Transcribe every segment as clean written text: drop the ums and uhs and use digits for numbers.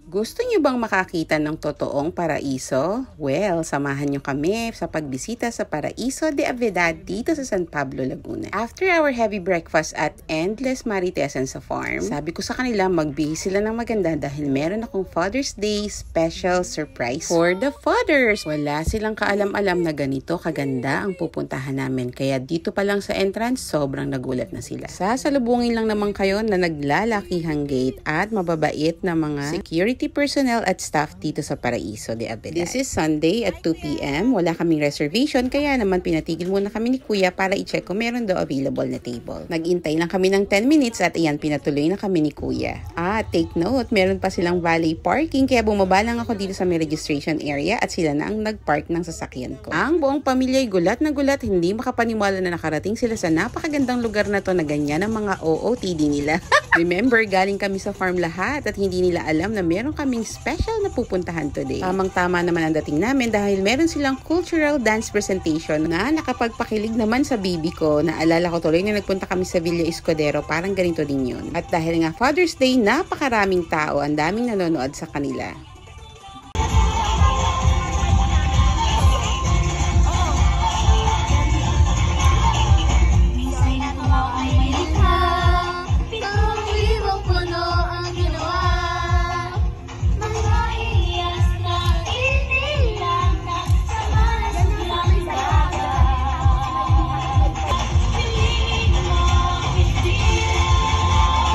Gusto niyo bang makakita ng totoong paraiso? Well, samahan niyo kami sa pagbisita sa Paraiso de Avedad dito sa San Pablo, Laguna. After our heavy breakfast at endless maritesan sa farm, sabi ko sa kanila magbihis sila ng maganda dahil meron akong Father's Day special surprise for the fathers. Wala silang kaalam-alam na ganito kaganda ang pupuntahan namin. Kaya dito pa lang sa entrance, sobrang nagulat na sila. Sasalubungin lang naman kayo na naglalakihang gate at mababait na mga security personnel at staff dito sa Paraiso de Avedad. This is Sunday at 2 p.m. Wala kaming reservation kaya naman pinatigil muna kami ni Kuya para i-check kung meron daw available na table. Nag-intay lang kami ng 10 minutes at ayan, pinatuloy na kami ni Kuya. Take note, meron pa silang valet parking kaya bumaba lang ako dito sa may registration area at sila na ang nag-park ng sasakyan ko. Ang buong pamilya ay gulat na gulat, hindi makapaniwala na nakarating sila sa napakagandang lugar na to na ganyan ang mga OOTD nila. Remember, galing kami sa farm lahat at hindi nila alam na meron kaming special na pupuntahan today. Tamang-tama naman ang dating namin dahil meron silang cultural dance presentation na nakapagpakilig naman sa bibi ko. Naalala ko tuloy na nagpunta kami sa Villa Escudero, parang ganito din yun. At dahil nga Father's Day, napakaraming tao, ang daming nanonood sa kanila.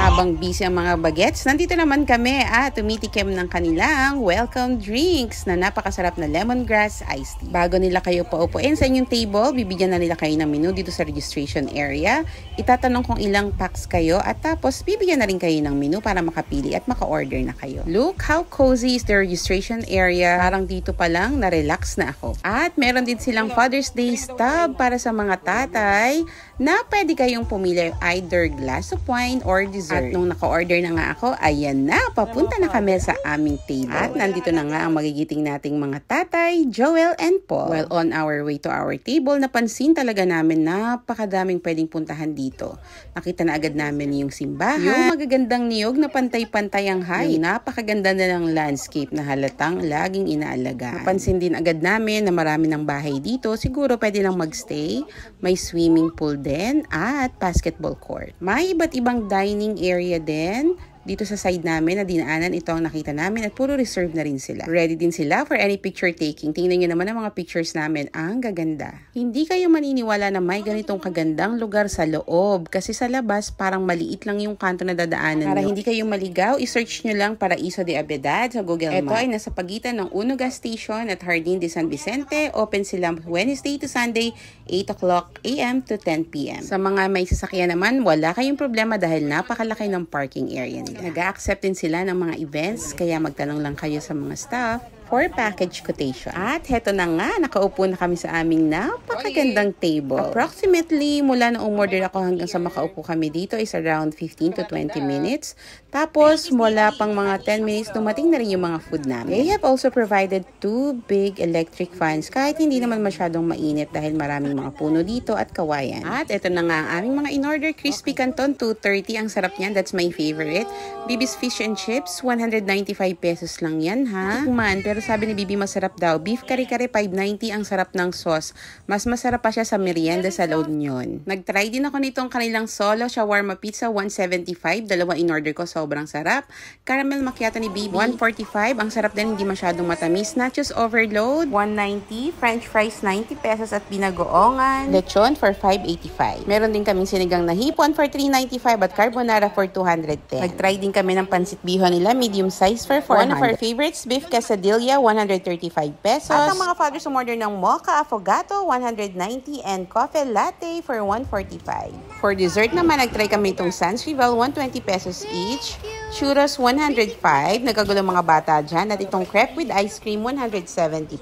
Habang busy ang mga bagets, nandito naman kami at tumitikim ng kanilang welcome drinks na napakasarap na lemongrass iced tea. Bago nila kayo paupuin sa inyong table, bibigyan na nila kayo ng menu dito sa registration area. Itatanong kung ilang packs kayo at tapos bibigyan na rin kayo ng menu para makapili at maka-order na kayo. Look how cozy is the registration area. Parang dito pa lang na-relax na ako. At meron din silang Father's Day stub para sa mga tatay na pwede kayong pumili either glass of wine or dessert. At nung naka-order na nga ako, ayan na, papunta na kami sa aming table. At nandito na nga ang magigiting nating mga tatay, Joel and Paul. While on our way to our table, napansin talaga namin napakadaming pwedeng puntahan dito. Nakita na agad namin yung simbahan, yung magagandang niyog na pantay-pantay ang height, yung napakaganda na ng landscape na halatang laging inaalagaan. Napansin din agad namin na marami ng bahay dito, siguro pwede lang magstay, may swimming pool din at basketball court. May iba't ibang dining area din dito sa side namin na dinaanan. Ito ang nakita namin at puro reserve na rin sila. Ready din sila for any picture taking. Tingnan nyo naman ang mga pictures namin. Ang gaganda. Hindi kayo maniniwala na may ganitong kagandang lugar sa loob kasi sa labas parang maliit lang yung kanto na dadaanan. Para hindi kayo maligaw, isearch nyo lang Paraiso de Avedad sa Google Maps. Ito ay nasa pagitan ng Uno Gas Station at Jardín de San Vicente. Open sila Wednesday to Sunday, 8 o'clock a.m. to 10 p.m. Sa mga may sasakyan naman, wala kayong problema dahil napakalaki ng parking area nila. Nag-a-accept din sila ng mga events, kaya magtanong lang kayo sa mga staff for package quotation. At heto na nga, nakaupo na kami sa aming napakagandang table. Approximately, mula na umorder ako hanggang sa makaupo kami dito is around 15 to 20 minutes. Tapos, mula pang mga 10 minutes, dumating na rin yung mga food namin. They have also provided 2 big electric fans kahit hindi naman masyadong mainit dahil maraming mga puno dito at kawayan. At eto na nga ang aming mga in-order. Crispy Canton, 230. Ang sarap niyan. That's my favorite. Bibi's Fish and Chips, 195 pesos lang yan, ha? Kuman, pero sabi ni Bibi masarap daw. Beef kare-kare 590 ang sarap ng sauce. Mas masarap pa siya sa merienda sa La Union. Nag-try din ako nitong kanilang solo shawarma pizza 175. Dalawa in order ko, sobrang sarap. Caramel macchiato ni Bibi 145. Ang sarap din, hindi masyadong matamis. Nachos overload 190. French fries 90 pesos at binagoongan lechon for 585. Meron din kaming sinigang na hipon for 395 at carbonara for 210. Nag-try din kami ng pansit bihon nila medium size for 400. One of our favorites, beef quesadilla 135 pesos. At ang mga fathers umorder ng mocha affogato 190 and coffee latte for 145. For dessert naman, nagtry kami itong Sans Rival 120 pesos each. Churros 105. Nagkagulo mga bata dyan. At itong crepe with ice cream 170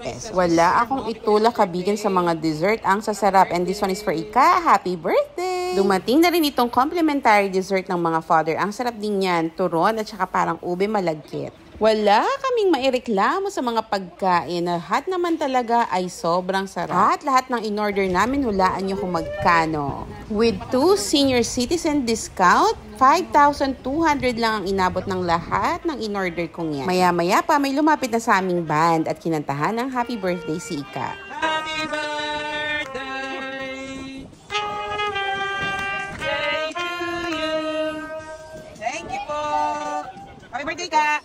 pesos. Wala akong itulak kabigan sa mga dessert. Ang sasarap. And this one is for Ika. Happy birthday! Dumating na rin itong complimentary dessert ng mga father. Ang sarap din yan. Turon at saka parang ube malagkit. Wala kaming maireklamo sa mga pagkain. Lahat naman talaga ay sobrang sarap. At lahat ng in-order namin, hulaan nyo kung magkano. With 2 senior citizen discount, 5,200 lang ang inabot ng lahat ng in-order kong yan. Maya-maya pa may lumapit na sa aming band at kinantahan ng happy birthday si Ika. Happy birthday! Day to you! Thank you po! Happy birthday ka!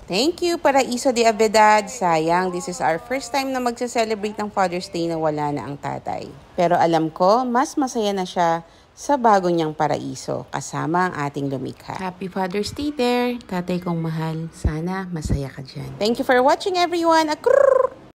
Thank you, Paraiso de Avedad. Sayang, this is our first time na magse-celebrate ng Father's Day na wala na ang tatay. Pero alam ko, mas masaya na siya sa bago niyang paraiso kasama ang ating lumikha. Happy Father's Day there, tatay kong mahal. Sana masaya ka dyan. Thank you for watching everyone. Akrrr!